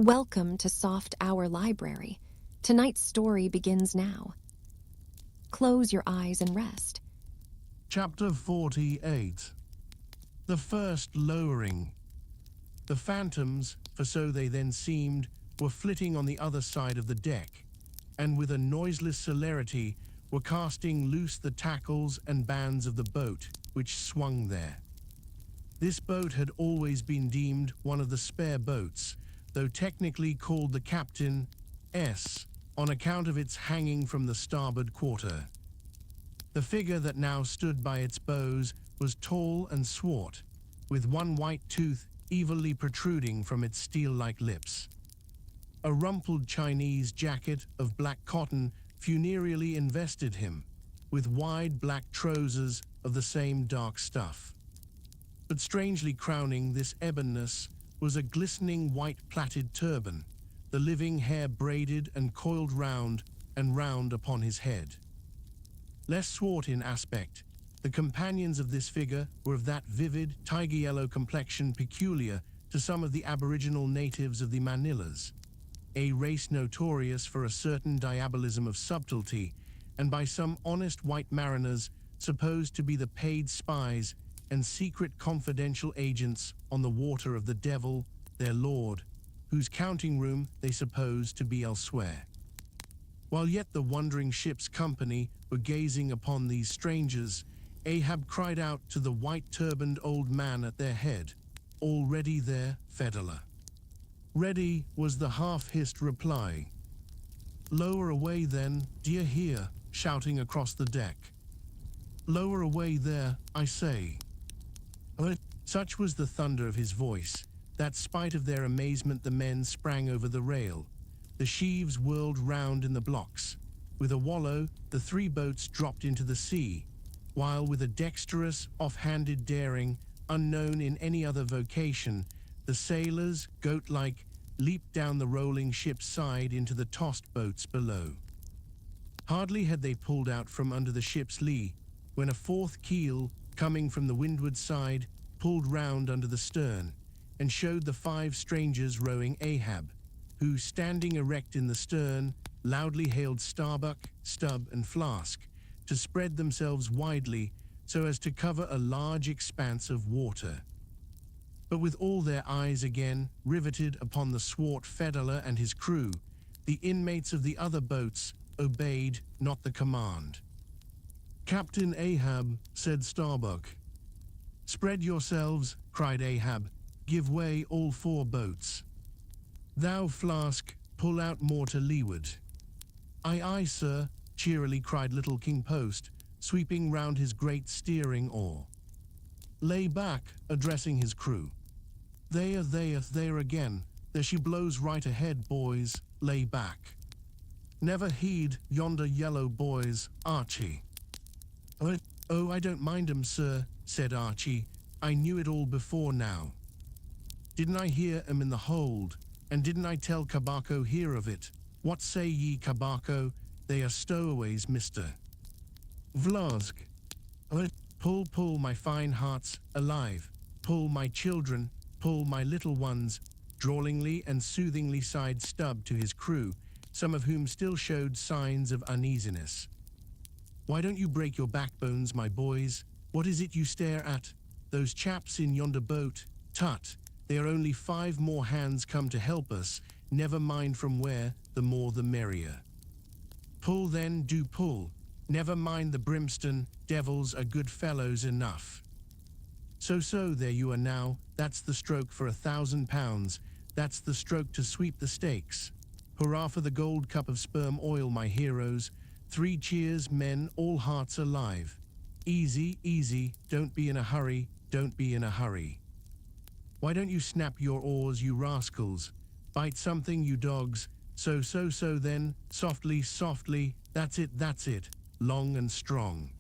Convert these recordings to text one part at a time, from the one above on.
Welcome to Soft Hour Library. Tonight's story begins now. Close your eyes and rest. Chapter 48. The First Lowering. The phantoms, for so they then seemed, were flitting on the other side of the deck, and with a noiseless celerity were casting loose the tackles and bands of the boat which swung there. This boat had always been deemed one of the spare boats, though technically called the Captain S, on account of its hanging from the starboard quarter. The figure that now stood by its bows was tall and swart, with one white tooth evilly protruding from its steel-like lips. A rumpled Chinese jacket of black cotton funereally invested him, with wide black trousers of the same dark stuff. But strangely crowning this ebonness was a glistening white plaited turban, the living hair braided and coiled round and round upon his head. Less swart in aspect, the companions of this figure were of that vivid, tiger-yellow complexion peculiar to some of the aboriginal natives of the Manillas, a race notorious for a certain diabolism of subtlety, and by some honest white mariners supposed to be the paid spies and secret confidential agents on the water of the devil, their lord, whose counting room they supposed to be elsewhere. While yet the wondering ship's company were gazing upon these strangers, Ahab cried out to the white-turbaned old man at their head, "Already there, Fedala?" "Ready," was the half-hissed reply. "Lower away then, d'ye hear?" shouting across the deck. "Lower away there, I say." Such was the thunder of his voice, that spite of their amazement the men sprang over the rail. The sheaves whirled round in the blocks. With a wallow, the three boats dropped into the sea, while with a dexterous, off-handed daring, unknown in any other vocation, the sailors, goat-like, leaped down the rolling ship's side into the tossed boats below. Hardly had they pulled out from under the ship's lee, when a fourth keel, coming from the windward side, pulled round under the stern, and showed the five strangers rowing Ahab, who, standing erect in the stern, loudly hailed Starbuck, Stubb, and Flask to spread themselves widely so as to cover a large expanse of water. But with all their eyes again riveted upon the swart Fedala and his crew, the inmates of the other boats obeyed not the command. "Captain Ahab," said Starbuck. "Spread yourselves," cried Ahab. "Give way all four boats. Thou, Flask, pull out more to leeward." "Aye, aye, sir," cheerily cried little King Post, sweeping round his great steering oar. "Lay back," addressing his crew. There again. There she blows right ahead, boys. Lay back. Never heed yonder yellow boys, Archie." "Oh, I don't mind 'em, sir," said Archie. "I knew it all before now. Didn't I hear 'em in the hold, and didn't I tell Kabako hear of it? What say ye, Kabako? They are stowaways, mister." "Vlask." Pull, my fine hearts, alive. Pull, my children, pull, my little ones," drawlingly and soothingly sighed Stubb to his crew, some of whom still showed signs of uneasiness. "Why don't you break your backbones, my boys? What is it you stare at? Those chaps in yonder boat? Tut, they are only 5 more hands come to help us, never mind from where, the more the merrier. Pull then, do pull. Never mind the brimstone, devils are good fellows enough. So, there you are now. That's the stroke for £1,000. That's the stroke to sweep the stakes. Hurrah for the gold cup of sperm oil, my heroes. 3 cheers, men, all hearts alive. Easy, easy, don't be in a hurry, don't be in a hurry. Why don't you snap your oars, you rascals? Bite something, you dogs. So then, softly, softly, that's it, long and strong.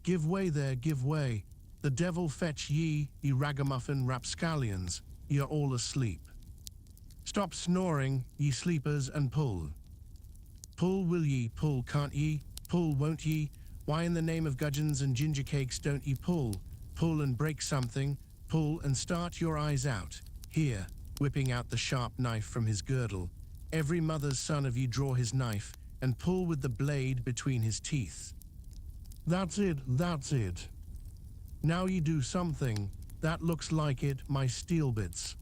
Give way there, give way. The devil fetch ye, ye ragamuffin rapscallions, ye are all asleep. Stop snoring, ye sleepers, and pull. Pull will ye, pull can't ye, pull won't ye? Why in the name of gudgeons and ginger cakes don't ye pull? Pull and break something, pull and start your eyes out. Here, whipping out the sharp knife from his girdle. "Every mother's son of ye draw his knife and pull with the blade between his teeth. That's it, that's it. Now ye do something. That looks like it, my steel bits.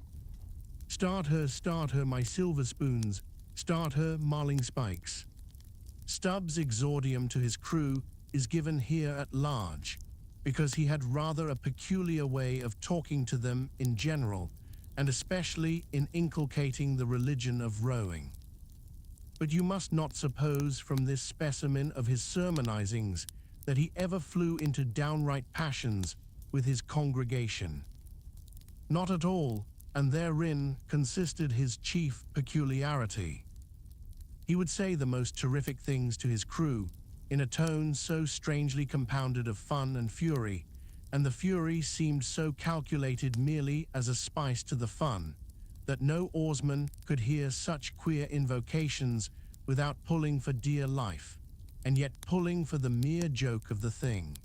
Start her, my silver spoons. Start her, marling spikes." Stubbs' exordium to his crew is given here at large, because he had rather a peculiar way of talking to them in general, and especially in inculcating the religion of rowing. But you must not suppose from this specimen of his sermonizings that he ever flew into downright passions with his congregation. Not at all, and therein consisted his chief peculiarity. He would say the most terrific things to his crew, in a tone so strangely compounded of fun and fury, and the fury seemed so calculated merely as a spice to the fun, that no oarsman could hear such queer invocations without pulling for dear life, and yet pulling for the mere joke of the thing.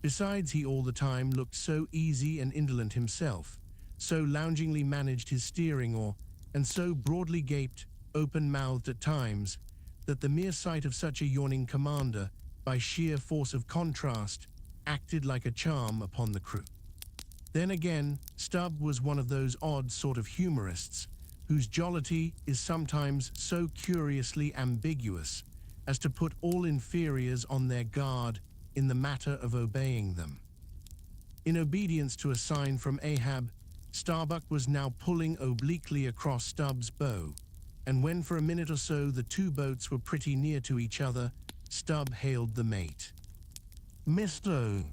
Besides, he all the time looked so easy and indolent himself, so loungingly managed his steering oar, and so broadly gaped, open-mouthed at times, that the mere sight of such a yawning commander, by sheer force of contrast, acted like a charm upon the crew. Then again, Stubb was one of those odd sort of humorists, whose jollity is sometimes so curiously ambiguous as to put all inferiors on their guard in the matter of obeying them. In obedience to a sign from Ahab, Starbuck was now pulling obliquely across Stubbs' bow, and when for a minute or so the two boats were pretty near to each other, Stubb hailed the mate. "Mister."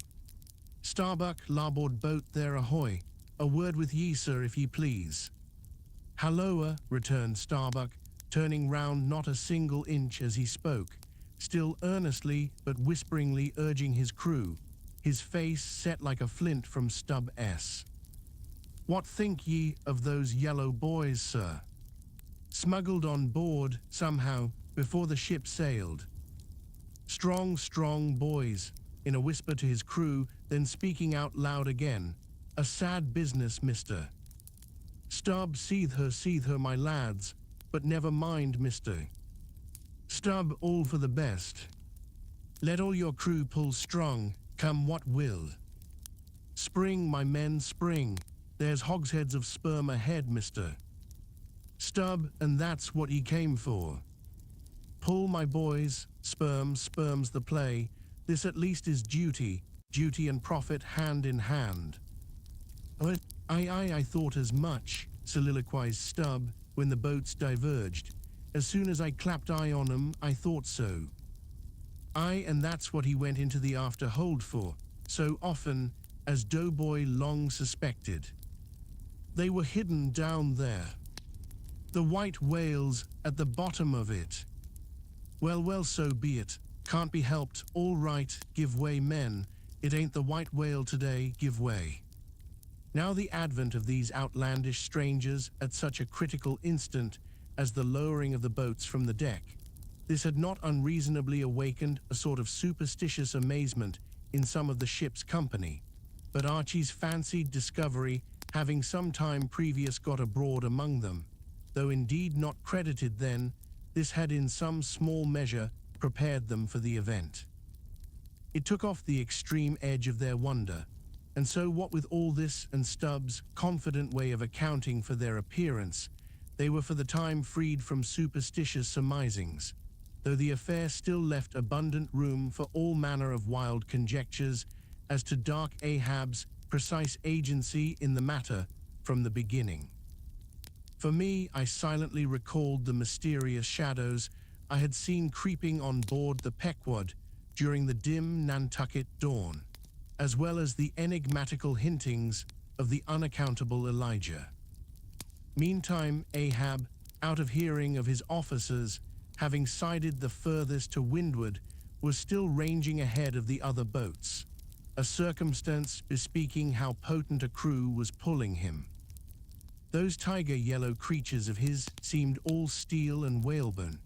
"Starbuck, larboard boat there, ahoy. A word with ye, sir, if ye please." "Halloa," returned Starbuck, turning round not a single inch as he spoke, still earnestly but whisperingly urging his crew, his face set like a flint from Stubb S. "What think ye of those yellow boys, sir? Smuggled on board, somehow, before the ship sailed. Strong, strong boys," in a whisper to his crew, then speaking out loud again. "A sad business, mister. Stubb, seethe her, my lads, but never mind, mister. Stubb, all for the best. Let all your crew pull strong, come what will. Spring, my men, spring. There's hogsheads of sperm ahead, mister. Stubb, and that's what he came for. Pull, my boys, sperm's the play. This at least is duty and profit hand in hand." I thought as much," soliloquized Stubb when the boats diverged. "As soon as I clapped eye on 'em, I thought so. Aye, and that's what he went into the after hold for, so often, as Doughboy long suspected. They were hidden down there. The white whales at the bottom of it. Well, so be it. Can't be helped. All right, give way, men. It ain't the white whale today, give way." Now the advent of these outlandish strangers at such a critical instant as the lowering of the boats from the deck, this had not unreasonably awakened a sort of superstitious amazement in some of the ship's company, but Archie's fancied discovery having some time previous got abroad among them, though indeed not credited then, this had in some small measure prepared them for the event. It took off the extreme edge of their wonder, and so what with all this and Stubbs' confident way of accounting for their appearance, they were for the time freed from superstitious surmisings, though the affair still left abundant room for all manner of wild conjectures as to dark Ahab's precise agency in the matter from the beginning. For me, I silently recalled the mysterious shadows I had seen creeping on board the Pequod during the dim Nantucket dawn, as well as the enigmatical hintings of the unaccountable Elijah. Meantime, Ahab, out of hearing of his officers, having sided the furthest to windward, was still ranging ahead of the other boats, a circumstance bespeaking how potent a crew was pulling him. Those tiger yellow creatures of his seemed all steel and whalebone.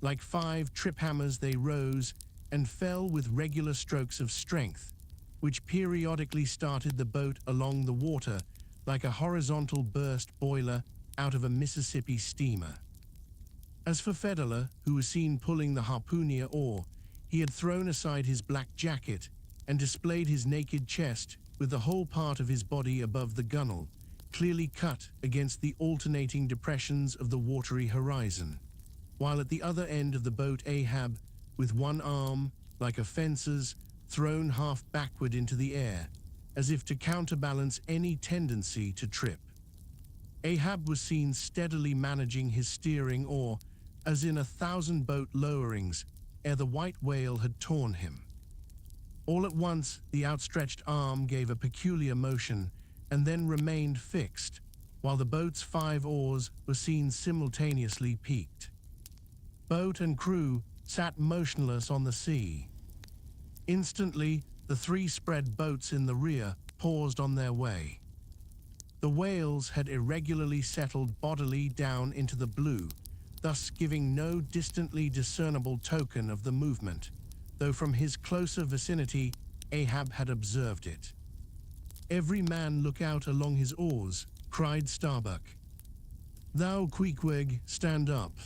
Like 5 trip hammers they rose and fell with regular strokes of strength, which periodically started the boat along the water like a horizontal burst boiler out of a Mississippi steamer. As for Fedele, who was seen pulling the harpooner oar, he had thrown aside his black jacket and displayed his naked chest with the whole part of his body above the gunwale, clearly cut against the alternating depressions of the watery horizon, while at the other end of the boat Ahab, with one arm, like a fencer's, thrown half backward into the air, as if to counterbalance any tendency to trip. Ahab was seen steadily managing his steering oar, as in 1,000 boat lowerings, ere the white whale had torn him. All at once, the outstretched arm gave a peculiar motion, and then remained fixed, while the boat's 5 oars were seen simultaneously peaked. Boat and crew sat motionless on the sea. Instantly, the 3 spread boats in the rear paused on their way. The whales had irregularly settled bodily down into the blue, thus giving no distantly discernible token of the movement, though from his closer vicinity Ahab had observed it. "Every man look out along his oars," cried Starbuck. "Thou, Queequeg, stand up."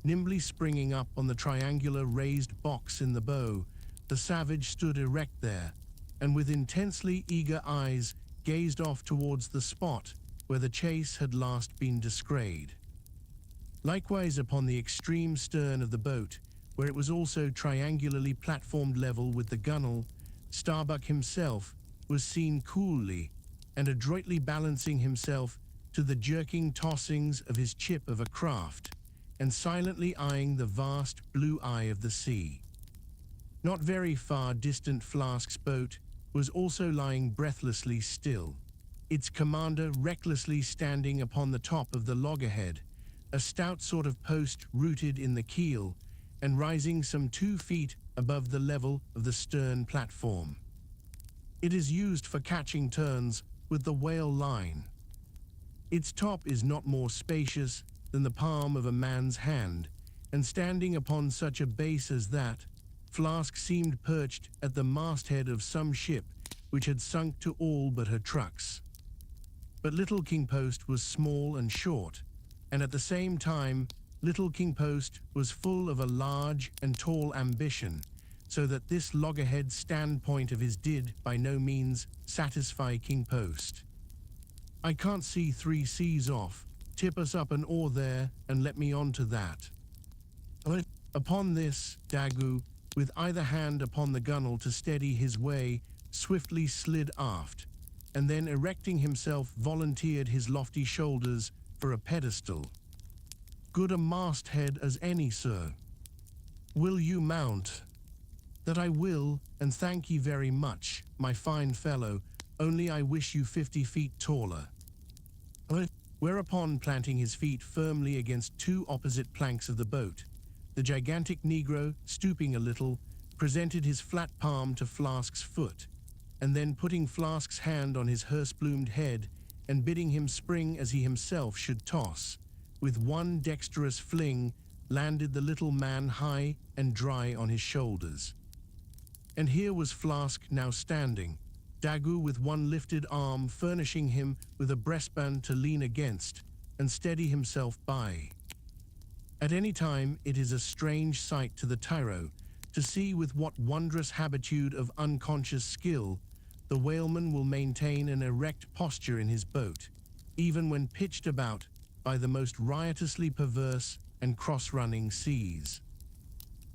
Nimbly springing up on the triangular raised box in the bow, the savage stood erect there, and with intensely eager eyes gazed off towards the spot where the chase had last been descried. Likewise upon the extreme stern of the boat, where it was also triangularly platformed level with the gunwale, Starbuck himself was seen coolly and adroitly balancing himself to the jerking tossings of his chip of a craft, and silently eyeing the vast blue eye of the sea. Not very far distant Flask's boat was also lying breathlessly still, its commander recklessly standing upon the top of the loggerhead, a stout sort of post rooted in the keel and rising some 2 feet above the level of the stern platform. It is used for catching turns with the whale line. Its top is not more spacious than the palm of a man's hand, and standing upon such a base as that, Flask seemed perched at the masthead of some ship which had sunk to all but her trucks. But Little King Post was small and short, and at the same time Little King Post was full of a large and tall ambition, so that this loggerhead standpoint of his did by no means satisfy King Post. "I can't see 3 seas off. Tip us up an oar there and let me on to that." Upon this, Daggoo, with either hand upon the gunwale to steady his way, swiftly slid aft, and then erecting himself volunteered his lofty shoulders for a pedestal. "Good a masthead as any, sir." "Will you mount?" "That I will, and thank ye very much, my fine fellow, only I wish you 50 feet taller." Whereupon, planting his feet firmly against 2 opposite planks of the boat, the gigantic Negro, stooping a little, presented his flat palm to Flask's foot, and then putting Flask's hand on his hearse-plumed head and bidding him spring as he himself should toss, with one dexterous fling landed the little man high and dry on his shoulders. And here was Flask now standing, Daggoo with one lifted arm furnishing him with a breastband to lean against and steady himself by. At any time it is a strange sight to the tyro to see with what wondrous habitude of unconscious skill the whaleman will maintain an erect posture in his boat, even when pitched about by the most riotously perverse and cross-running seas.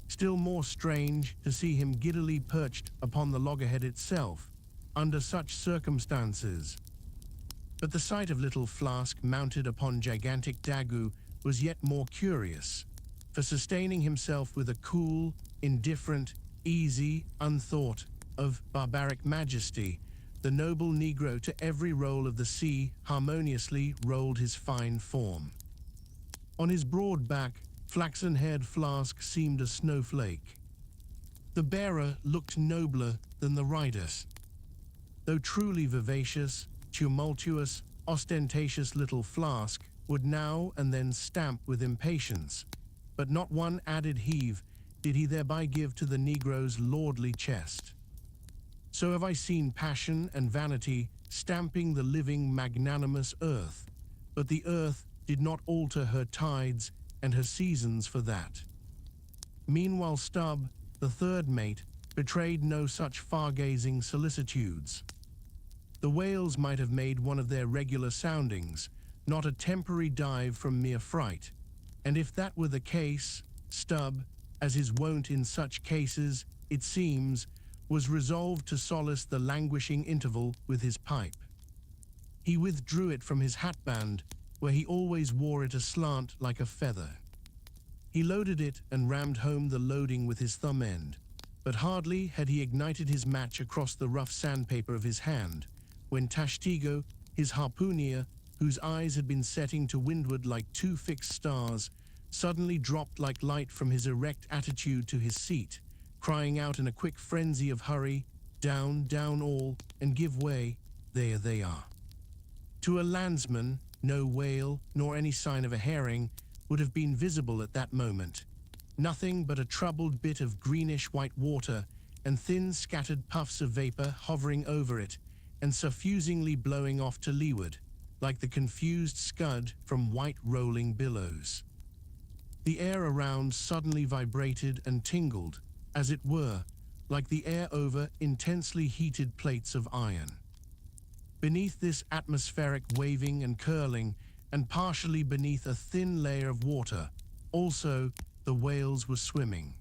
Still more strange to see him giddily perched upon the loggerhead itself under such circumstances. But the sight of little Flask mounted upon gigantic Daggoo was yet more curious, for sustaining himself with a cool, indifferent, easy, unthought of barbaric majesty, the noble Negro to every roll of the sea harmoniously rolled his fine form. On his broad back, flaxen-haired Flask seemed a snowflake. The bearer looked nobler than the rider. Though truly vivacious, tumultuous, ostentatious little Flask would now and then stamp with impatience, but not one added heave did he thereby give to the Negro's lordly chest. So have I seen passion and vanity stamping the living, magnanimous earth, but the earth did not alter her tides and her seasons for that. Meanwhile Stubb, the third mate, betrayed no such far-gazing solicitudes. The whales might have made one of their regular soundings, not a temporary dive from mere fright, and if that were the case, Stubb, as is wont in such cases, it seems, was resolved to solace the languishing interval with his pipe. He withdrew it from his hatband, where he always wore it aslant like a feather. He loaded it and rammed home the loading with his thumb end, but hardly had he ignited his match across the rough sandpaper of his hand, when Tashtego, his harpooner, whose eyes had been setting to windward like two fixed stars, suddenly dropped like light from his erect attitude to his seat, crying out in a quick frenzy of hurry, "Down, down all, and give way, there they are." To a landsman, no whale, nor any sign of a herring, would have been visible at that moment. Nothing but a troubled bit of greenish-white water and thin scattered puffs of vapor hovering over it and suffusingly blowing off to leeward, like the confused scud from white rolling billows. The air around suddenly vibrated and tingled, as it were, like the air over intensely heated plates of iron. Beneath this atmospheric waving and curling, and partially beneath a thin layer of water, also the whales were swimming.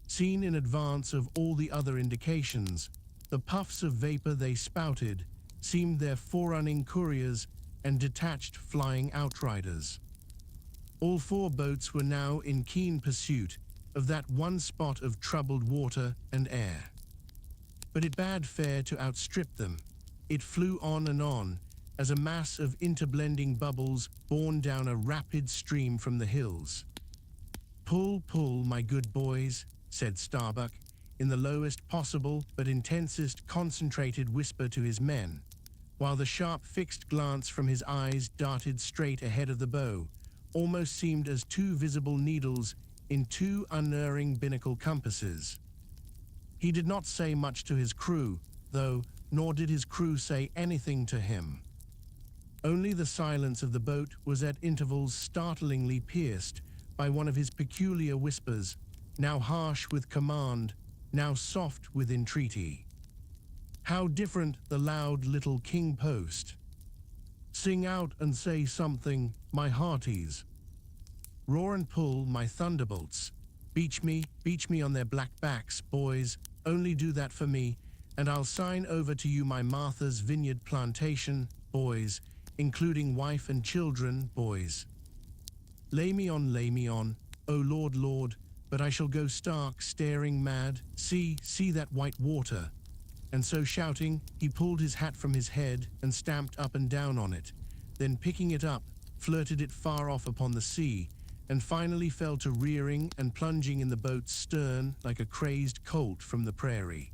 Seen in advance of all the other indications, the puffs of vapor they spouted seemed their forerunning couriers and detached flying outriders. All four boats were now in keen pursuit of that one spot of troubled water and air. But it bade fair to outstrip them. It flew on and on, as a mass of interblending bubbles borne down a rapid stream from the hills. "Pull, pull, my good boys," said Starbuck, in the lowest possible but intensest concentrated whisper to his men, while the sharp fixed glance from his eyes darted straight ahead of the bow, almost seemed as two visible needles in two unerring binnacle compasses. He did not say much to his crew, though, nor did his crew say anything to him. Only the silence of the boat was at intervals startlingly pierced by one of his peculiar whispers, now harsh with command, now soft with entreaty. How different the loud little king post. "Sing out and say something, my hearties. Roar and pull, my thunderbolts. Beach me on their black backs, boys. Only do that for me, and I'll sign over to you my Martha's Vineyard plantation, boys, including wife and children, boys. Lay me on, oh Lord, Lord, but I shall go stark, staring mad. See that white water." And so shouting, he pulled his hat from his head and stamped up and down on it, then picking it up, flirted it far off upon the sea, and finally fell to rearing and plunging in the boat's stern like a crazed colt from the prairie.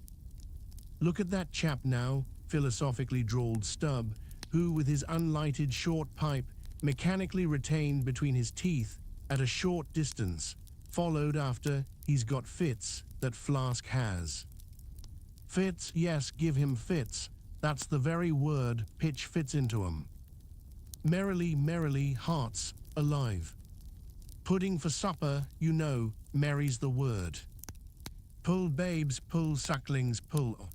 "Look at that chap now," philosophically drawled Stubb, who, with his unlighted short pipe mechanically retained between his teeth at a short distance, followed after "He's got fits, that Flask has." "Fits, yes, give him fits. That's the very word, pitch fits into 'em. Merrily, merrily, hearts alive. Pudding for supper, you know, merry's the word. Pull, babes, pull, sucklings, pull.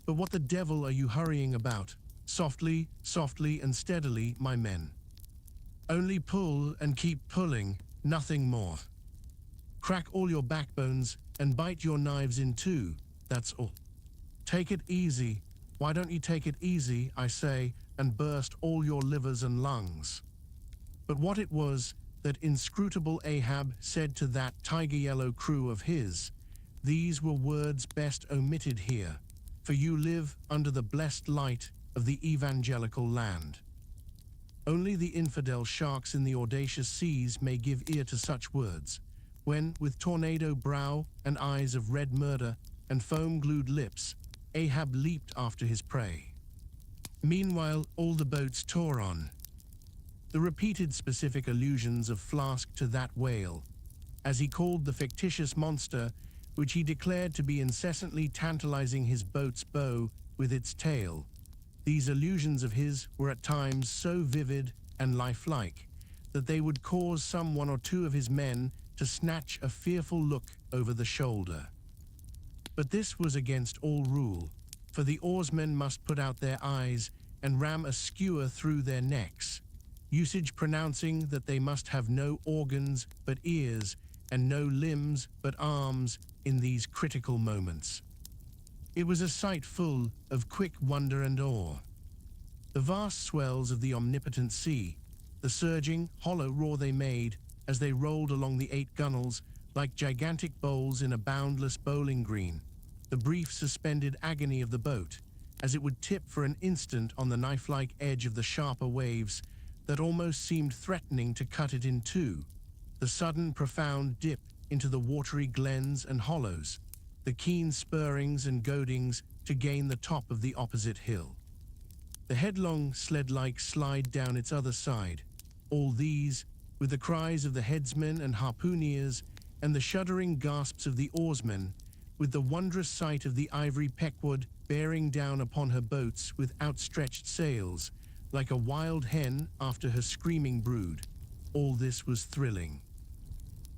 But what the devil are you hurrying about? Softly, softly and steadily, my men. Only pull and keep pulling, nothing more. Crack all your backbones and bite your knives in two, that's all. Take it easy. Why don't you take it easy, I say, and burst all your livers and lungs?" But what it was that inscrutable Ahab said to that tiger-yellow crew of his, these were words best omitted here, for you live under the blessed light of the evangelical land. Only the infidel sharks in the audacious seas may give ear to such words, when, with tornado brow and eyes of red murder and foam-glued lips, Ahab leaped after his prey. Meanwhile, all the boats tore on. The repeated specific allusions of Flask to that whale, as he called the fictitious monster which he declared to be incessantly tantalizing his boat's bow with its tail, These illusions of his were at times so vivid and lifelike that they would cause some one or two of his men to snatch a fearful look over the shoulder. But this was against all rule, for the oarsmen must put out their eyes and ram a skewer through their necks, usage pronouncing that they must have no organs but ears and no limbs but arms in these critical moments. It was a sight full of quick wonder and awe. The vast swells of the omnipotent sea, the surging, hollow roar they made as they rolled along the 8 gunnels like gigantic bowls in a boundless bowling green, the brief suspended agony of the boat as it would tip for an instant on the knife-like edge of the sharper waves that almost seemed threatening to cut it in two, the sudden profound dip into the watery glens and hollows, the keen spurrings and goadings to gain the top of the opposite hill, the headlong sled-like slide down its other side, all these, with the cries of the headsmen and harpooneers and the shuddering gasps of the oarsmen, with the wondrous sight of the ivory Pequod bearing down upon her boats with outstretched sails, like a wild hen after her screaming brood. All this was thrilling.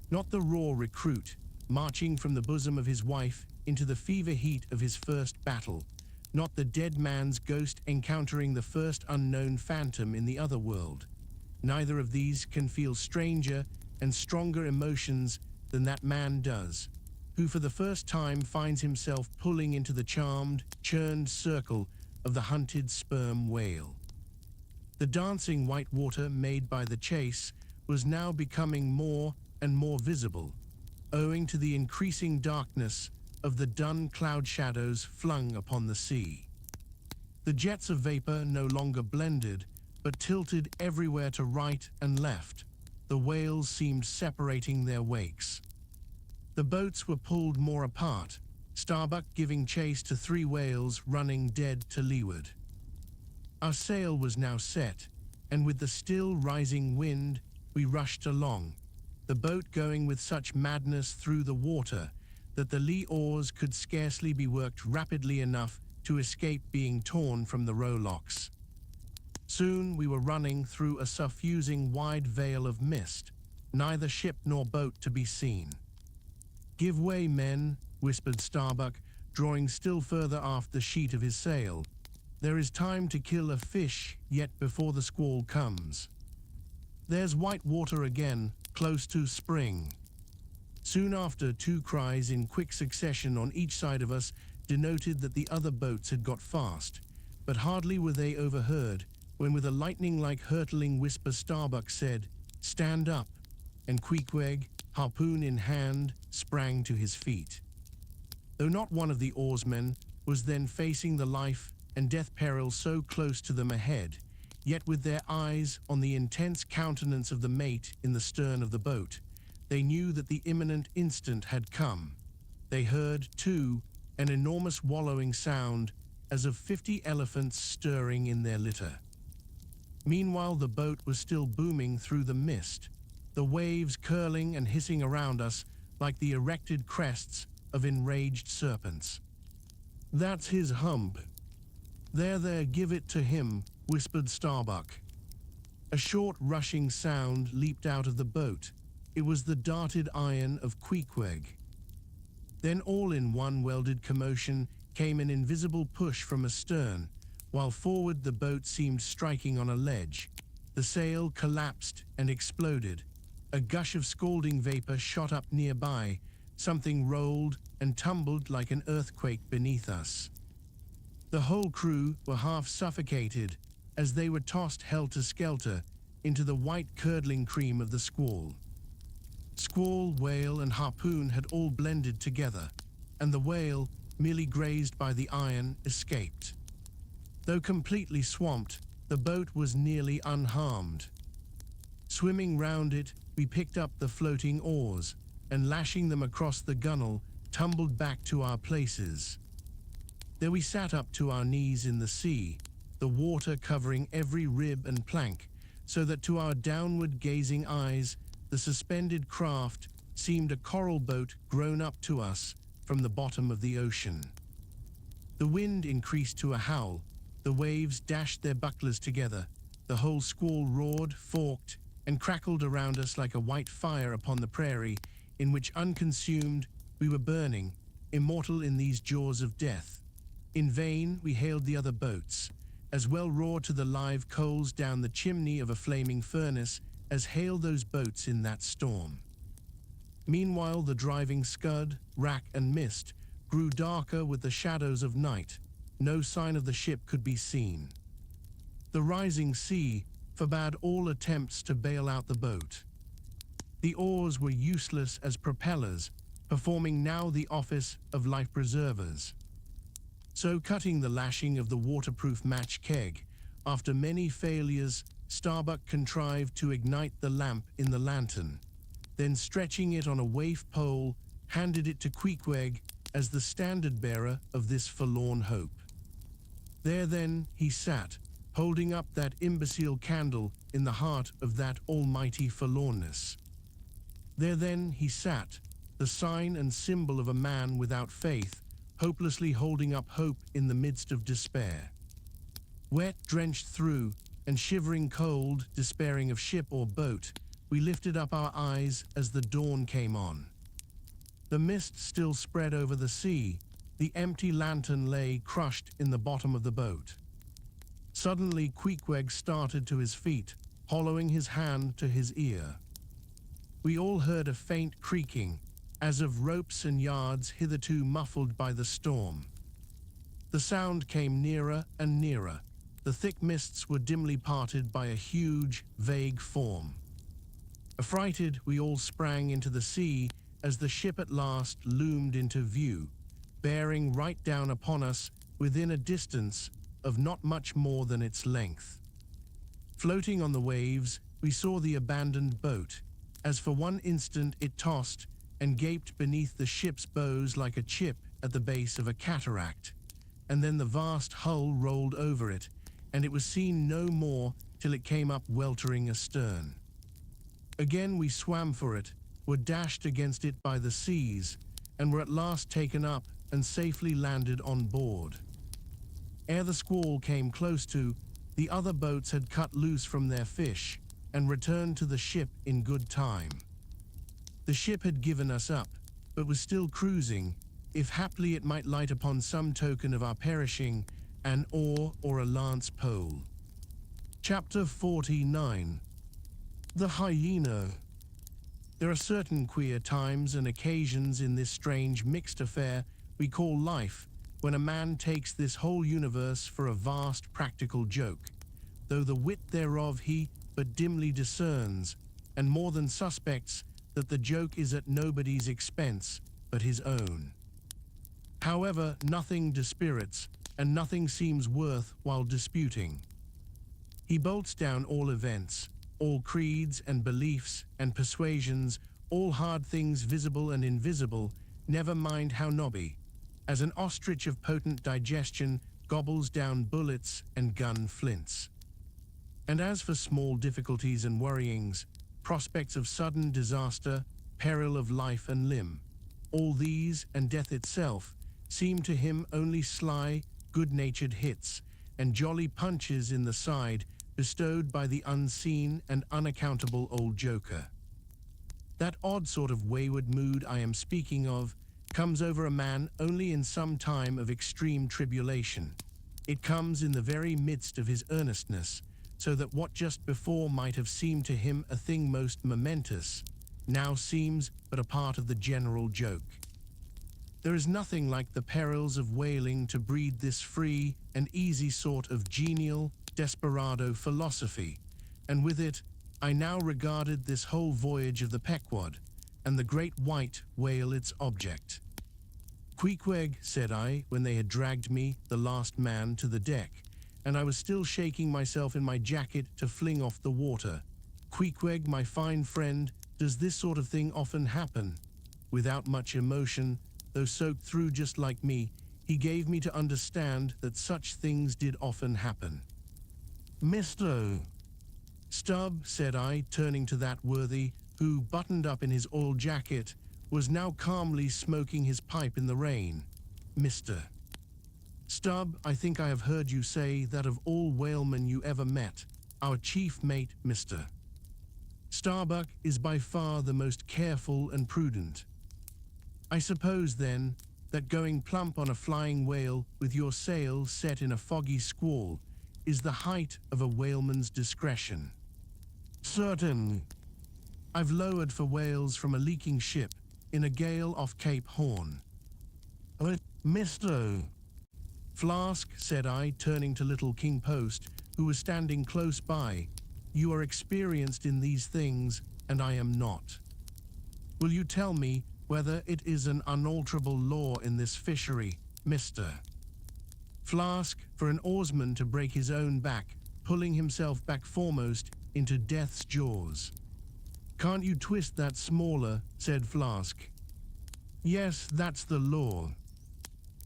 Not the raw recruit, marching from the bosom of his wife into the fever heat of his first battle, not the dead man's ghost encountering the first unknown phantom in the other world. Neither of these can feel stranger and stronger emotions than that man does, who for the first time finds himself pulling into the charmed, churned circle of the hunted sperm whale. The dancing white water made by the chase was now becoming more and more visible, owing to the increasing darkness of the dun cloud shadows flung upon the sea. The jets of vapor no longer blended, but tilted everywhere to right and left. The whales seemed separating their wakes. The boats were pulled more apart, Starbuck giving chase to 3 whales running dead to leeward. Our sail was now set, and with the still rising wind, we rushed along, the boat going with such madness through the water that the lee oars could scarcely be worked rapidly enough to escape being torn from the rowlocks. Soon we were running through a suffusing wide veil of mist, neither ship nor boat to be seen. "Give way, men," whispered Starbuck, drawing still further aft the sheet of his sail. "There is time to kill a fish yet before the squall comes. There's white water again, close to spring." Soon after, 2 cries in quick succession on each side of us denoted that the other boats had got fast, but hardly were they overheard when with a lightning-like hurtling whisper Starbuck said, "Stand up," and Queequeg, harpoon in hand, sprang to his feet. Though not one of the oarsmen was then facing the life and death peril so close to them ahead, yet with their eyes on the intense countenance of the mate in the stern of the boat, they knew that the imminent instant had come. They heard, too, an enormous wallowing sound as of 50 elephants stirring in their litter. Meanwhile, the boat was still booming through the mist, the waves curling and hissing around us like the erected crests of enraged serpents. "That's his hump. There, give it to him," whispered Starbuck. A short rushing sound leaped out of the boat. It was the darted iron of Queequeg. Then all in one welded commotion came an invisible push from astern, while forward the boat seemed striking on a ledge. The sail collapsed and exploded. A gush of scalding vapor shot up nearby. Something rolled and tumbled like an earthquake beneath us. The whole crew were half suffocated as they were tossed helter-skelter into the white curdling cream of the squall. Squall, whale, and harpoon had all blended together, and the whale, merely grazed by the iron, escaped. Though completely swamped, the boat was nearly unharmed. Swimming round it, we picked up the floating oars, and lashing them across the gunwale, tumbled back to our places. There we sat up to our knees in the sea, the water covering every rib and plank, so that to our downward-gazing eyes, the suspended craft seemed a coral boat grown up to us from the bottom of the ocean. The wind increased to a howl, The waves dashed their bucklers together. The whole squall roared, forked, and crackled around us like a white fire upon the prairie, in which unconsumed we were burning, immortal in these jaws of death. In vain we hailed the other boats, as well roar to the live coals down the chimney of a flaming furnace as hail those boats in that storm. Meanwhile the driving scud, rack and mist grew darker with the shadows of night. No sign of the ship could be seen. The rising sea forbade all attempts to bail out the boat. The oars were useless as propellers, performing now the office of life preservers. So, cutting the lashing of the waterproof match keg, after many failures, Starbuck contrived to ignite the lamp in the lantern. Then, stretching it on a waif pole, handed it to Queequeg as the standard-bearer of this forlorn hope. There then he sat, holding up that imbecile candle in the heart of that almighty forlornness. There then he sat, the sign and symbol of a man without faith, hopelessly holding up hope in the midst of despair. Wet, drenched through, and shivering cold, despairing of ship or boat, we lifted up our eyes as the dawn came on. The mist still spread over the sea. The empty lantern lay crushed in the bottom of the boat. Suddenly Queequeg started to his feet, hollowing his hand to his ear. We all heard a faint creaking, as of ropes and yards hitherto muffled by the storm. The sound came nearer and nearer. The thick mists were dimly parted by a huge, vague form. Affrighted, we all sprang into the sea as the ship at last loomed into view, bearing right down upon us within a distance of not much more than its length. Floating on the waves, we saw the abandoned boat, as for one instant it tossed and gaped beneath the ship's bows like a chip at the base of a cataract, and then the vast hull rolled over it, and it was seen no more till it came up weltering astern. Again we swam for it, were dashed against it by the seas, and were at last taken up and safely landed on board. Ere the squall came close to, the other boats had cut loose from their fish and returned to the ship in good time. The ship had given us up, but was still cruising, if haply it might light upon some token of our perishing, an oar or a lance pole. Chapter 49. The Hyena. There are certain queer times and occasions in this strange mixed affair we call life, when a man takes this whole universe for a vast practical joke, though the wit thereof he but dimly discerns, and more than suspects that the joke is at nobody's expense but his own. However, nothing dispirits, and nothing seems worth while disputing. He bolts down all events, all creeds and beliefs and persuasions, all hard things visible and invisible, never mind how knobby, as an ostrich of potent digestion gobbles down bullets and gun flints. And as for small difficulties and worryings, prospects of sudden disaster, peril of life and limb, all these and death itself seem to him only sly, good-natured hits and jolly punches in the side bestowed by the unseen and unaccountable old joker. That odd sort of wayward mood I am speaking of comes over a man only in some time of extreme tribulation. It comes in the very midst of his earnestness, so that what just before might have seemed to him a thing most momentous, now seems but a part of the general joke. There is nothing like the perils of whaling to breed this free and easy sort of genial, desperado philosophy, and with it I now regarded this whole voyage of the Pequod, and the great white whale its object. Queequeg, said I, when they had dragged me, the last man, to the deck, and I was still shaking myself in my jacket to fling off the water. Queequeg, my fine friend, does this sort of thing often happen? Without much emotion, though soaked through just like me, he gave me to understand that such things did often happen. Mr. Stubb, said I, turning to that worthy, who, buttoned up in his oil jacket, was now calmly smoking his pipe in the rain. Mr. Stubb, I think I have heard you say that of all whalemen you ever met, our chief mate, Mr. Starbuck, is by far the most careful and prudent. I suppose, then, that going plump on a flying whale with your sail set in a foggy squall is the height of a whaleman's discretion. Certain. I've lowered for whales from a leaking ship in a gale off Cape Horn. Mr. Flask, said I, turning to little King Post, who was standing close by, you are experienced in these things, and I am not. Will you tell me whether it is an unalterable law in this fishery, Mr. Flask, for an oarsman to break his own back, pulling himself back foremost into death's jaws? Can't you twist that smaller, said Flask. Yes, that's the law.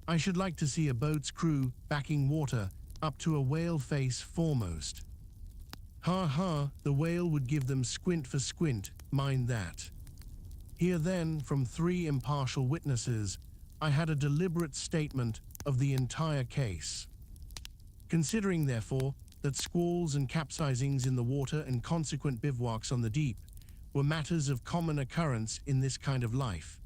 I should like to see a boat's crew backing water up to a whale face foremost. Ha ha, the whale would give them squint for squint, mind that. Here then, from 3 impartial witnesses, I had a deliberate statement of the entire case. Considering, therefore, that squalls and capsizings in the water and consequent bivouacs on the deep were matters of common occurrence in this kind of life,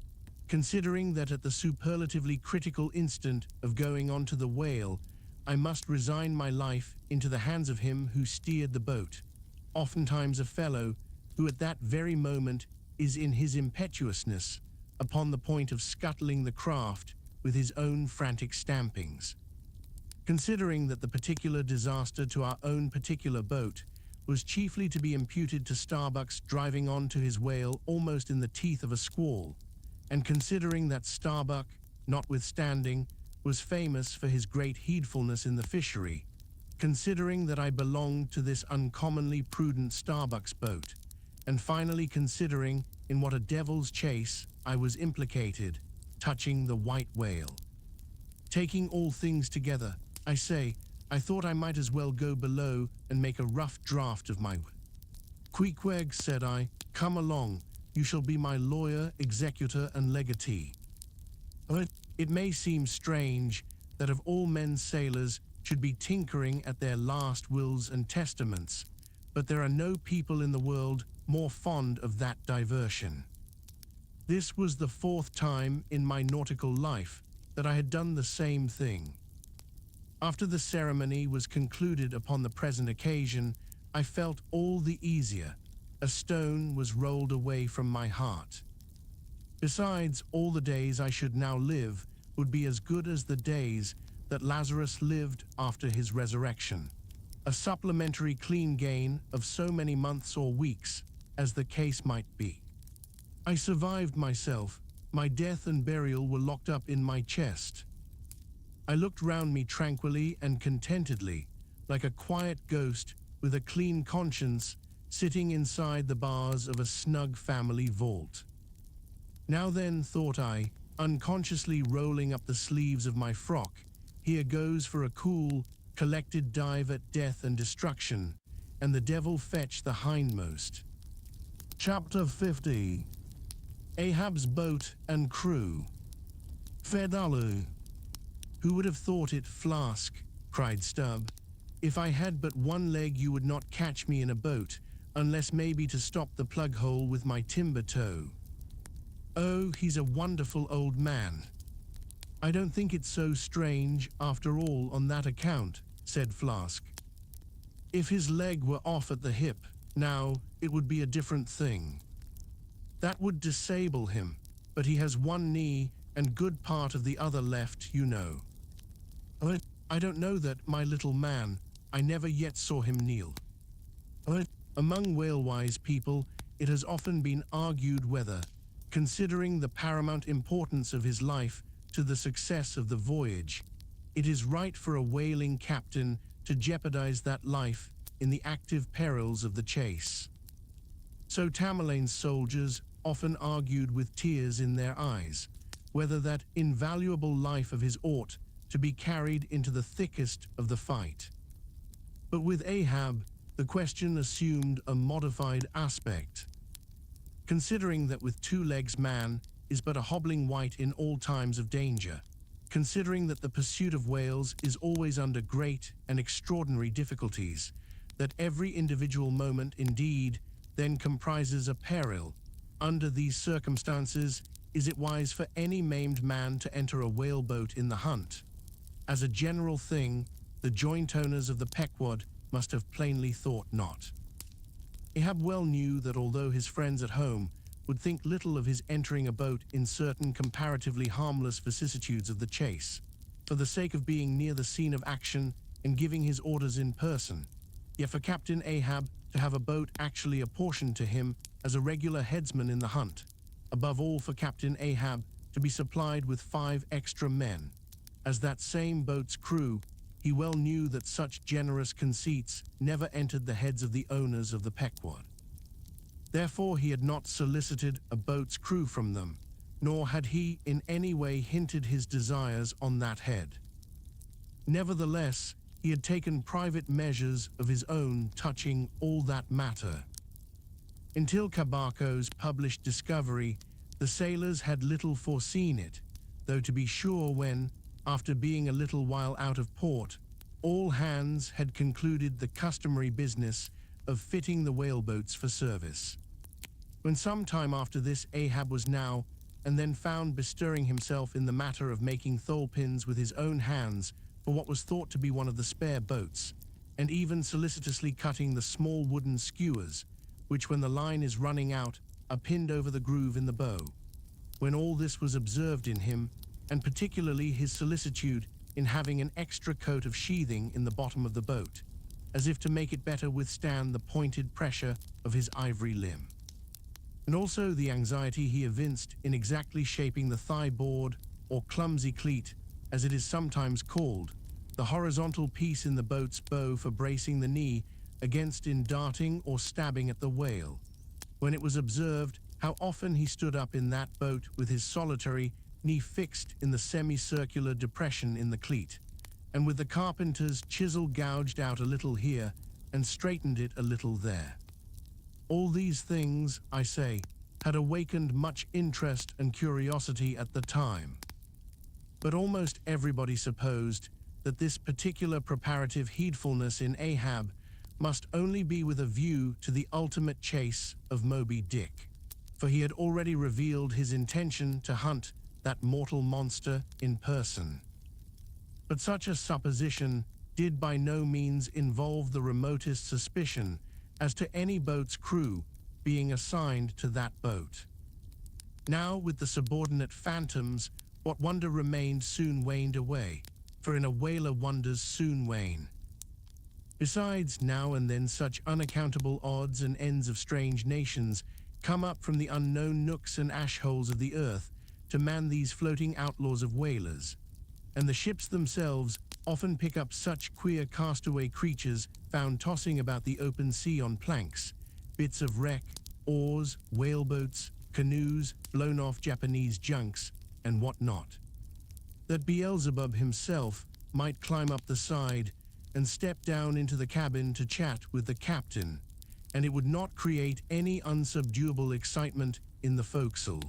considering that at the superlatively critical instant of going on to the whale, I must resign my life into the hands of him who steered the boat, oftentimes a fellow who at that very moment is in his impetuousness upon the point of scuttling the craft with his own frantic stampings. Considering that the particular disaster to our own particular boat was chiefly to be imputed to Starbuck's driving on to his whale almost in the teeth of a squall, and considering that Starbuck, notwithstanding, was famous for his great heedfulness in the fishery, considering that I belonged to this uncommonly prudent Starbuck's boat, and finally considering in what a devil's chase I was implicated, touching the white whale. Taking all things together, I say, I thought I might as well go below and make a rough draft of my... Queequeg, said I, come along, you shall be my lawyer, executor, and legatee. It may seem strange that of all men sailors should be tinkering at their last wills and testaments, but there are no people in the world more fond of that diversion. This was the 4th time in my nautical life that I had done the same thing. After the ceremony was concluded upon the present occasion, I felt all the easier. A stone was rolled away from my heart. Besides, all the days I should now live would be as good as the days that Lazarus lived after his resurrection, a supplementary clean gain of so many months or weeks, as the case might be. I survived myself. My death and burial were locked up in my chest. I looked round me tranquilly and contentedly, like a quiet ghost with a clean conscience, sitting inside the bars of a snug family vault. Now then, thought I, unconsciously rolling up the sleeves of my frock, here goes for a cool, collected dive at death and destruction, and the devil fetch the hindmost. Chapter 50. Ahab's Boat and Crew. Fedalu. Who would have thought it, Flask, cried Stubb. If I had but one leg you would not catch me in a boat, unless maybe to stop the plug hole with my timber toe. Oh, he's a wonderful old man. I don't think it's so strange, after all, on that account, said Flask. If his leg were off at the hip, now, it would be a different thing. That would disable him, but he has one knee and good part of the other left, you know. I don't know that, my little man. I never yet saw him kneel. Among whale-wise people, it has often been argued whether, considering the paramount importance of his life to the success of the voyage, it is right for a whaling captain to jeopardize that life in the active perils of the chase. So Tamerlane's soldiers often argued with tears in their eyes, whether that invaluable life of his ought to be carried into the thickest of the fight. But with Ahab, the question assumed a modified aspect. Considering that with 2 legs man is but a hobbling wight in all times of danger, considering that the pursuit of whales is always under great and extraordinary difficulties, that every individual moment indeed then comprises a peril. Under these circumstances, is it wise for any maimed man to enter a whaleboat in the hunt? As a general thing, the joint owners of the Pequod must have plainly thought not. Ahab well knew that although his friends at home would think little of his entering a boat in certain comparatively harmless vicissitudes of the chase, for the sake of being near the scene of action and giving his orders in person, yet for Captain Ahab to have a boat actually apportioned to him as a regular headsman in the hunt, above all for Captain Ahab to be supplied with 5 extra men, as that same boat's crew, he well knew that such generous conceits never entered the heads of the owners of the Pequod. Therefore he had not solicited a boat's crew from them, nor had he in any way hinted his desires on that head. Nevertheless, he had taken private measures of his own touching all that matter. Until Cabarco's published discovery, the sailors had little foreseen it, though to be sure when, after being a little while out of port, all hands had concluded the customary business of fitting the whaleboats for service. When some time after this Ahab was now and then found bestirring himself in the matter of making thole-pins with his own hands for what was thought to be one of the spare boats, and even solicitously cutting the small wooden skewers, which when the line is running out are pinned over the groove in the bow. When all this was observed in him, and particularly his solicitude in having an extra coat of sheathing in the bottom of the boat, as if to make it better withstand the pointed pressure of his ivory limb. And also the anxiety he evinced in exactly shaping the thigh-board, or clumsy cleat, as it is sometimes called, the horizontal piece in the boat's bow for bracing the knee against in darting or stabbing at the whale, when it was observed how often he stood up in that boat with his solitary knee fixed in the semicircular depression in the cleat, and with the carpenter's chisel gouged out a little here and straightened it a little there. All these things, I say, had awakened much interest and curiosity at the time. But almost everybody supposed that this particular preparative heedfulness in Ahab must only be with a view to the ultimate chase of Moby-Dick, for he had already revealed his intention to hunt that mortal monster in person. But such a supposition did by no means involve the remotest suspicion as to any boat's crew being assigned to that boat. Now, with the subordinate phantoms, what wonder remained soon waned away, for in a whaler wonders soon wane. Besides, now and then such unaccountable odds and ends of strange nations come up from the unknown nooks and ash-holes of the earth to man these floating outlaws of whalers, and the ships themselves often pick up such queer castaway creatures found tossing about the open sea on planks, bits of wreck, oars, whaleboats, canoes, blown-off Japanese junks, and what not, that Beelzebub himself might climb up the side and step down into the cabin to chat with the captain, and it would not create any unsubduable excitement in the forecastle.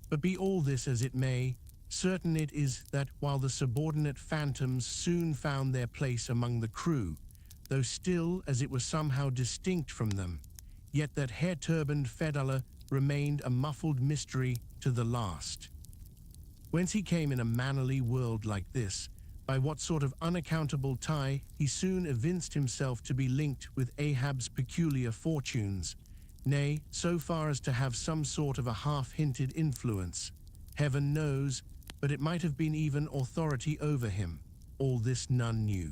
But be all this as it may, certain it is that while the subordinate phantoms soon found their place among the crew, though still as it were somehow distinct from them, yet that hair-turbaned Fedallah remained a muffled mystery to the last. Whence he came in a mannerly world like this, by what sort of unaccountable tie he soon evinced himself to be linked with Ahab's peculiar fortunes, nay, so far as to have some sort of a half-hinted influence, heaven knows, but it might have been even authority over him. All this none knew.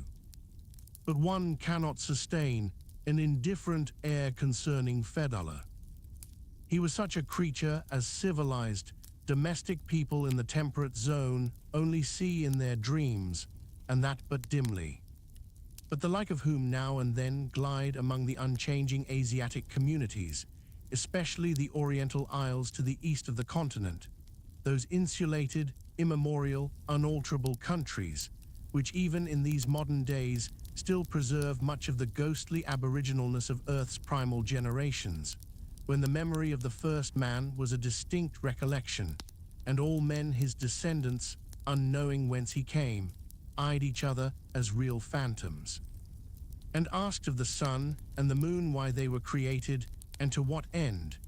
But one cannot sustain an indifferent air concerning Fedallah. He was such a creature as civilized, domestic people in the temperate zone only see in their dreams, and that but dimly. But the like of whom now and then glide among the unchanging Asiatic communities, especially the Oriental Isles to the east of the continent, those insulated, immemorial, unalterable countries, which even in these modern days still preserve much of the ghostly aboriginalness of Earth's primal generations, when the memory of the first man was a distinct recollection, and all men his descendants unknowing whence he came, eyed each other as real phantoms, and asked of the sun and the moon why they were created and to what end,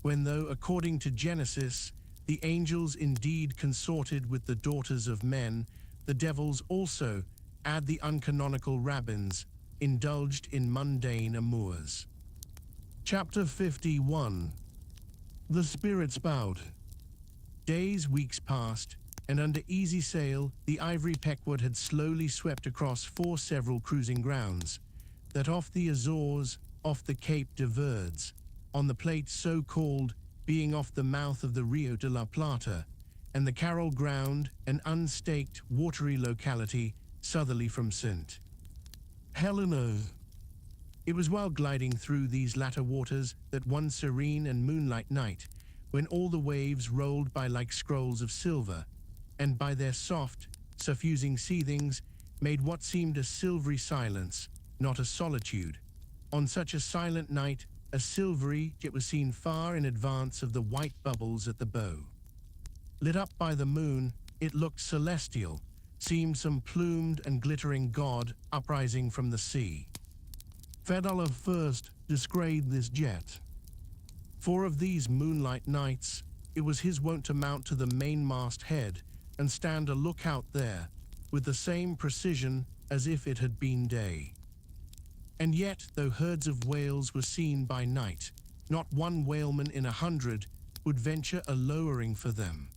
when though, according to Genesis, the angels indeed consorted with the daughters of men, the devils also, add the uncanonical rabbins, indulged in mundane amours. Chapter 51. The spirits bowed. Days, weeks passed, and under easy sail, the ivory Pequod had slowly swept across 4 several cruising grounds, that off the Azores, off the Cape de Verdes, on the plate so called, being off the mouth of the Rio de la Plata, and the Carroll Ground, an unstaked, watery locality southerly from St. Helena. It was while gliding through these latter waters that one serene and moonlight night, when all the waves rolled by like scrolls of silver, and by their soft, suffusing seethings made what seemed a silvery silence, not a solitude. On such a silent night, a silvery jet was seen far in advance of the white bubbles at the bow. Lit up by the moon, it looked celestial, seemed some plumed and glittering god uprising from the sea. Fedallah first described this jet. For of these moonlight nights, it was his wont to mount to the mainmast head and stand a lookout there, with the same precision as if it had been day. And yet, though herds of whales were seen by night, not one whaleman in 100 would venture a lowering for them.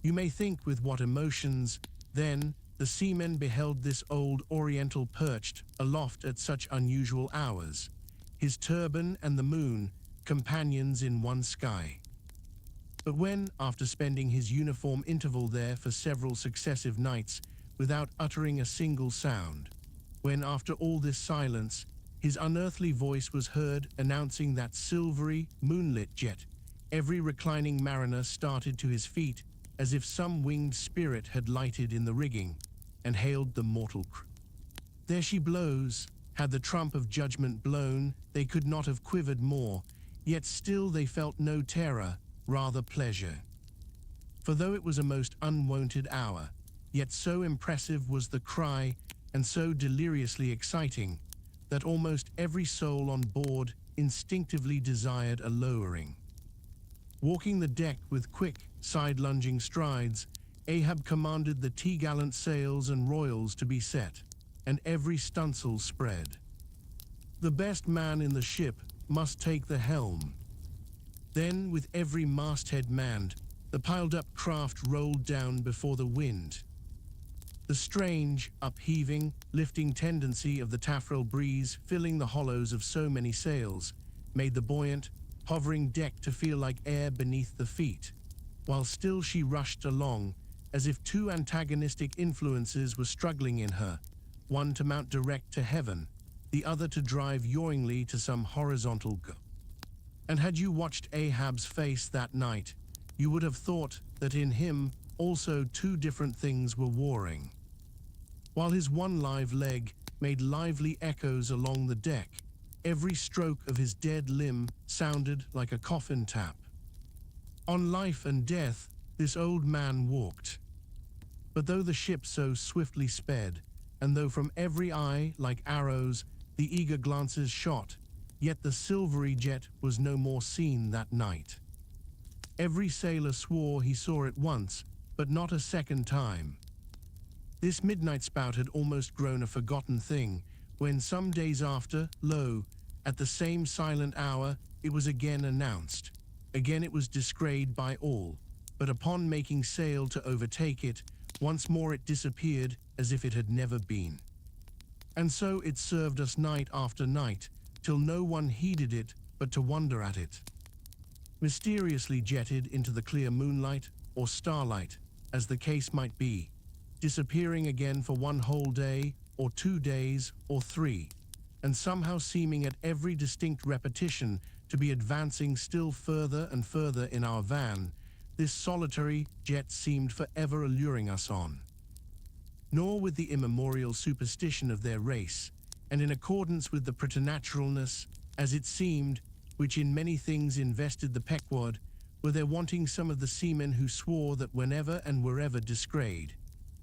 You may think with what emotions, then, the seamen beheld this old Oriental perched aloft at such unusual hours, his turban and the moon, companions in one sky. But when, after spending his uniform interval there for several successive nights without uttering a single sound, when after all this silence, his unearthly voice was heard announcing that silvery, moonlit jet, every reclining mariner started to his feet as if some winged spirit had lighted in the rigging and hailed the mortal crew. There she blows. Had the trump of judgment blown, they could not have quivered more, yet still they felt no terror, rather pleasure. For though it was a most unwonted hour, yet so impressive was the cry and so deliriously exciting that almost every soul on board instinctively desired a lowering. Walking the deck with quick, side-lunging strides, Ahab commanded the t-gallant sails and royals to be set, and every stunsail spread. The best man in the ship must take the helm. Then, with every masthead manned, the piled-up craft rolled down before the wind. The strange, upheaving, lifting tendency of the taffrail breeze filling the hollows of so many sails made the buoyant, hovering deck to feel like air beneath the feet, while still she rushed along, as if 2 antagonistic influences were struggling in her, one to mount direct to heaven, the other to drive yawingly to some horizontal goal. And had you watched Ahab's face that night, you would have thought that in him also 2 different things were warring. While his one live leg made lively echoes along the deck, every stroke of his dead limb sounded like a coffin tap. On life and death, this old man walked. But though the ship so swiftly sped, and though from every eye, like arrows, the eager glances shot, yet the silvery jet was no more seen that night. Every sailor swore he saw it once, but not a second time. This midnight spout had almost grown a forgotten thing, when some days after, lo, at the same silent hour, it was again announced. Again it was descried by all, but upon making sail to overtake it, once more it disappeared as if it had never been. And so it served us night after night, till no one heeded it but to wonder at it. Mysteriously jetted into the clear moonlight, or starlight, as the case might be, disappearing again for one whole day, or 2 days, or 3, and somehow seeming at every distinct repetition to be advancing still further and further in our van, this solitary jet seemed forever alluring us on. Nor with the immemorial superstition of their race, and in accordance with the preternaturalness, as it seemed, which in many things invested the Pequod, were there wanting some of the seamen who swore that whenever and wherever descried,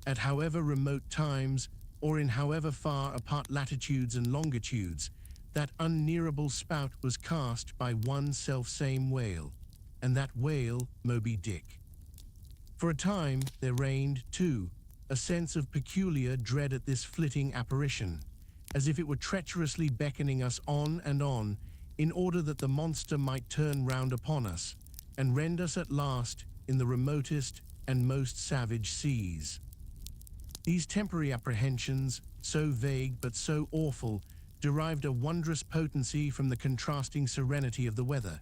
at however remote times or in however far apart latitudes and longitudes, that unnearable spout was cast by one self-same whale, and that whale Moby-Dick. For a time there reigned, too, a sense of peculiar dread at this flitting apparition, as if it were treacherously beckoning us on and on, in order that the monster might turn round upon us, and rend us at last in the remotest and most savage seas. These temporary apprehensions, so vague but so awful, derived a wondrous potency from the contrasting serenity of the weather,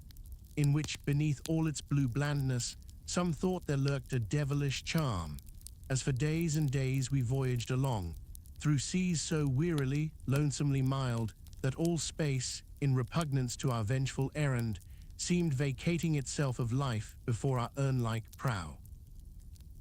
in which, beneath all its blue blandness, some thought there lurked a devilish charm, as for days and days we voyaged along, through seas so wearily, lonesomely mild, that all space, in repugnance to our vengeful errand, seemed vacating itself of life before our urn-like prow.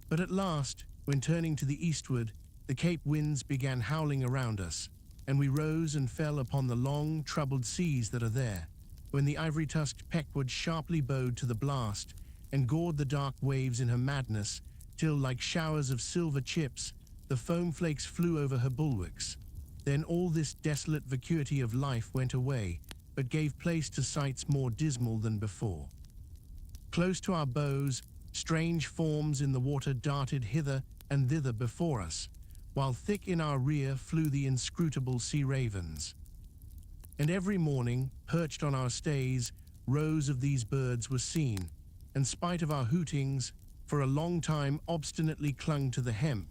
But at last, when turning to the eastward, the Cape winds began howling around us, and we rose and fell upon the long, troubled seas that are there, when the ivory-tusked Pequod sharply bowed to the blast, and gored the dark waves in her madness, till, like showers of silver chips, the foam flakes flew over her bulwarks. Then all this desolate vacuity of life went away, but gave place to sights more dismal than before. Close to our bows, strange forms in the water darted hither and thither before us, while thick in our rear flew the inscrutable sea ravens. And every morning, perched on our stays, rows of these birds were seen, and spite of our hootings, for a long time obstinately clung to the hemp,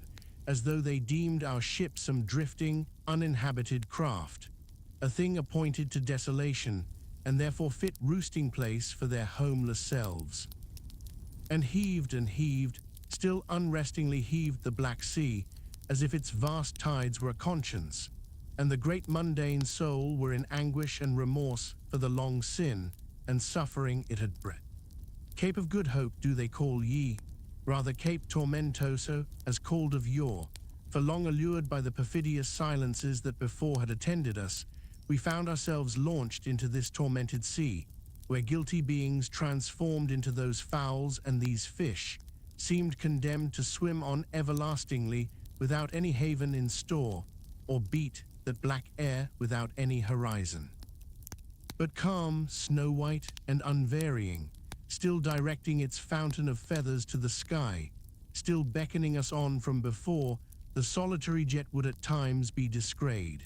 as though they deemed our ship some drifting, uninhabited craft, a thing appointed to desolation, and therefore fit roosting place for their homeless selves. And heaved, still unrestingly heaved the black sea, as if its vast tides were a conscience, and the great mundane soul were in anguish and remorse for the long sin and suffering it had bred. Cape of Good Hope do they call ye, rather Cape Tormentoso, as called of yore, for long allured by the perfidious silences that before had attended us, we found ourselves launched into this tormented sea, where guilty beings transformed into those fowls and these fish, seemed condemned to swim on everlastingly without any haven in store, or beat that black air without any horizon. But calm, snow-white, and unvarying, still directing its fountain of feathers to the sky, still beckoning us on from before, the solitary jet would at times be descried.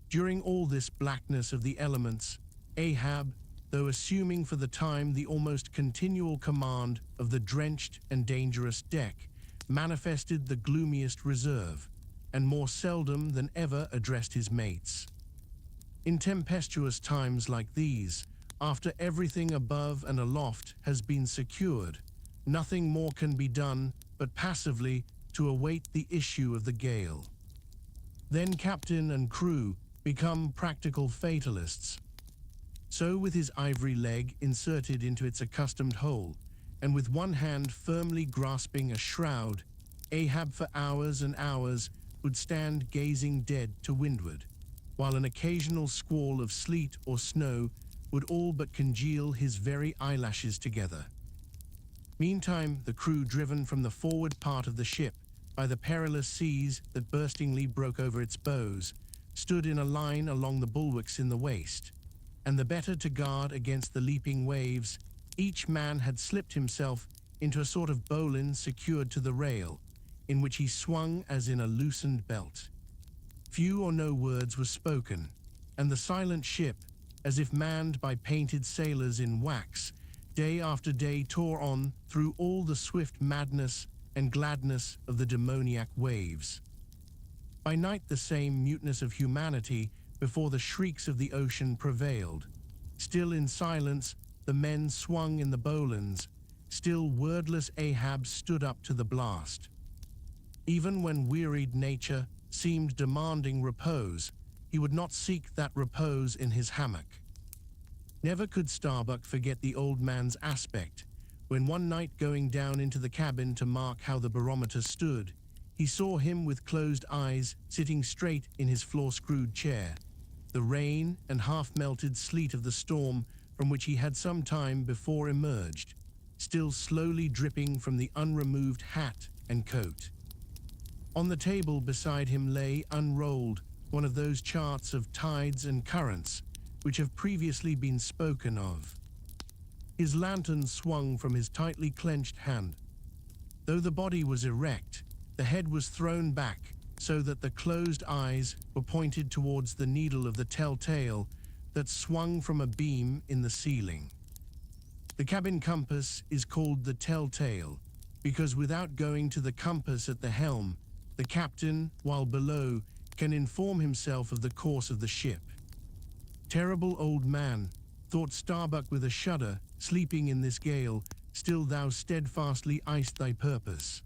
During all this blackness of the elements, Ahab, though assuming for the time the almost continual command of the drenched and dangerous deck, manifested the gloomiest reserve, and more seldom than ever addressed his mates. In tempestuous times like these, after everything above and aloft has been secured, nothing more can be done but passively to await the issue of the gale. Then captain and crew become practical fatalists. So with his ivory leg inserted into its accustomed hole, and with one hand firmly grasping a shroud, Ahab for hours and hours would stand gazing dead to windward, while an occasional squall of sleet or snow would all but congeal his very eyelashes together. Meantime, the crew, driven from the forward part of the ship by the perilous seas that burstingly broke over its bows, stood in a line along the bulwarks in the waist, and the better to guard against the leaping waves, each man had slipped himself into a sort of bowline secured to the rail, in which he swung as in a loosened belt. Few or no words were spoken, and the silent ship, as if manned by painted sailors in wax, day after day tore on through all the swift madness and gladness of the demoniac waves. By night the same muteness of humanity before the shrieks of the ocean prevailed. Still in silence the men swung in the bowlines, still wordless Ahab stood up to the blast. Even when wearied nature seemed demanding repose, he would not seek that repose in his hammock. Never could Starbuck forget the old man's aspect, when one night going down into the cabin to mark how the barometer stood, he saw him with closed eyes sitting straight in his floor-screwed chair, the rain and half-melted sleet of the storm from which he had some time before emerged, still slowly dripping from the unremoved hat and coat. On the table beside him lay, unrolled, one of those charts of tides and currents which have previously been spoken of. His lantern swung from his tightly clenched hand. Though the body was erect, the head was thrown back so that the closed eyes were pointed towards the needle of the telltale that swung from a beam in the ceiling. The cabin compass is called the telltale because without going to the compass at the helm, the captain, while below, can inform himself of the course of the ship. Terrible old man, thought Starbuck with a shudder, sleeping in this gale, still thou steadfastly eyest thy purpose.